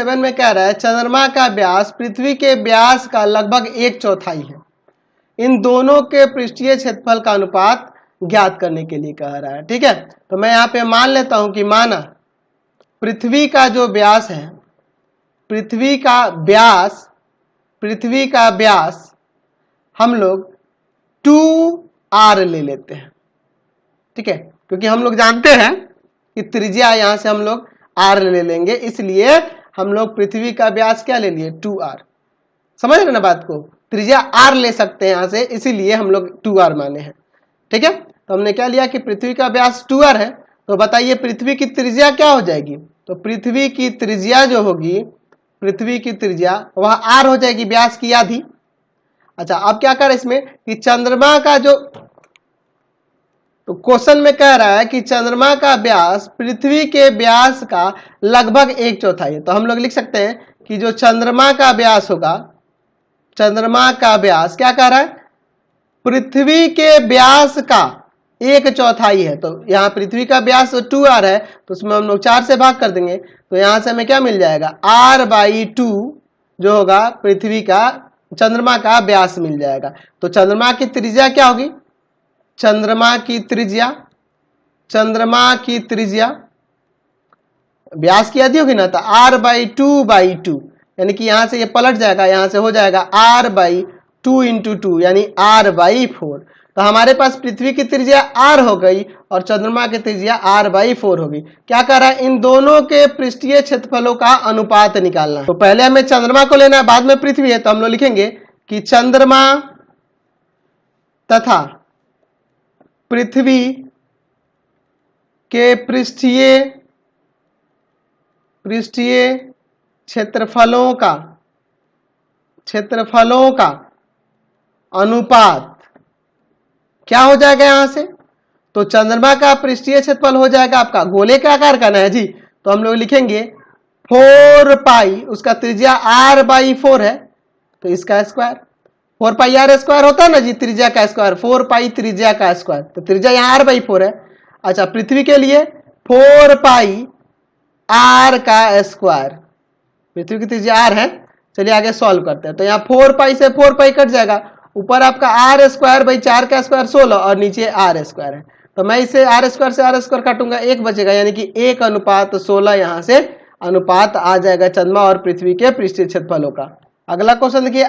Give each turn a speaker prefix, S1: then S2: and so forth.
S1: 7 में कह रहा है चंद्रमा का व्यास पृथ्वी के व्यास का लगभग 1/4 है। इन दोनों के पृष्ठीय क्षेत्रफल का अनुपात ज्ञात करने के लिए कह रहा है। ठीक है, तो मैं यहाँ पे मान लेता हूं कि माना पृथ्वी का जो व्यास है, पृथ्वी का व्यास हम लोग 2r ले लेते हैं। ठीक है, क्योंकि हम लोग जानते हैं कि त्रिज्या यहां से हम लोग r ले लेंगे, इसलिए हम लोग पृथ्वी का व्यास क्या ले लिए 2r। समझ रहे ना बात को, त्रिज्या r ले सकते हैं यहां से, इसीलिए हम लोग 2r माने हैं। ठीक है, तो हमने क्या लिया कि पृथ्वी का व्यास 2r है, तो बताइए पृथ्वी की त्रिज्या क्या हो जाएगी। तो पृथ्वी की त्रिज्या जो होगी, पृथ्वी की त्रिज्या वह r हो जाएगी, व्यास की आधी। अच्छा, अब क्या कर इसमें कि चंद्रमा का जो, तो क्वेश्चन में कह रहा है कि चंद्रमा का व्यास पृथ्वी के व्यास का लगभग 1/4 है। तो हम लोग लिख सकते हैं कि जो चंद्रमा का व्यास होगा, चंद्रमा का व्यास क्या कह रहा है, पृथ्वी के व्यास का 1/4 है। तो यहाँ पृथ्वी का व्यास 2r है, तो उसमें हम लोग 4 से भाग कर देंगे, तो यहां से हमें क्या मिल जाएगा r/2 जो होगा पृथ्वी का, चंद्रमा का व्यास मिल जाएगा। तो चंद्रमा की त्रिज्या क्या होगी, चंद्रमा की त्रिज्या व्यास की आधी होगी ना, तो r/2/2, यानी कि यहां से ये पलट जाएगा, यहां से हो जाएगा r/2 × 2 यानी r/4। तो हमारे पास पृथ्वी की त्रिज्या r हो गई और चंद्रमा की त्रिज्या r/4 होगी। क्या कर रहा है, इन दोनों के पृष्ठीय क्षेत्रफलों का अनुपात निकालना है। तो पहले हमें चंद्रमा को लेना है, बाद में पृथ्वी है, तो हम लोग लिखेंगे कि चंद्रमा तथा पृथ्वी के पृष्ठीय क्षेत्रफलों का अनुपात क्या हो जाएगा यहां से। तो चंद्रमा का पृष्ठीय क्षेत्रफल हो जाएगा आपका, गोले का आकार करना है जी, तो हम लोग लिखेंगे 4π, उसका त्रिज्या r/4 है, तो इसका स्क्वायर 4πr² होता है ना जी, त्रिज्या का स्क्वायर 4π त्रिज्या का स्क्वायर, तो त्रिज्या यहाँ r/4 है। अच्छा, पृथ्वी के लिए 4πr का स्क्वायर, पृथ्वी की त्रिज्या r है। चलिए आगे सॉल्व करते हैं, तो यहाँ 4π से 4π कट जाएगा, ऊपर आपका r²/4 का स्क्वायर 16 और नीचे r² है, तो मैं इसे r² से r² काटूंगा, 1 बचेगा, यानी कि 1:16 यहां से अनुपात आ जाएगा चंद्रमा और पृथ्वी के पृष्ठीय क्षेत्रफलों का। अगला क्वेश्चन देखिए,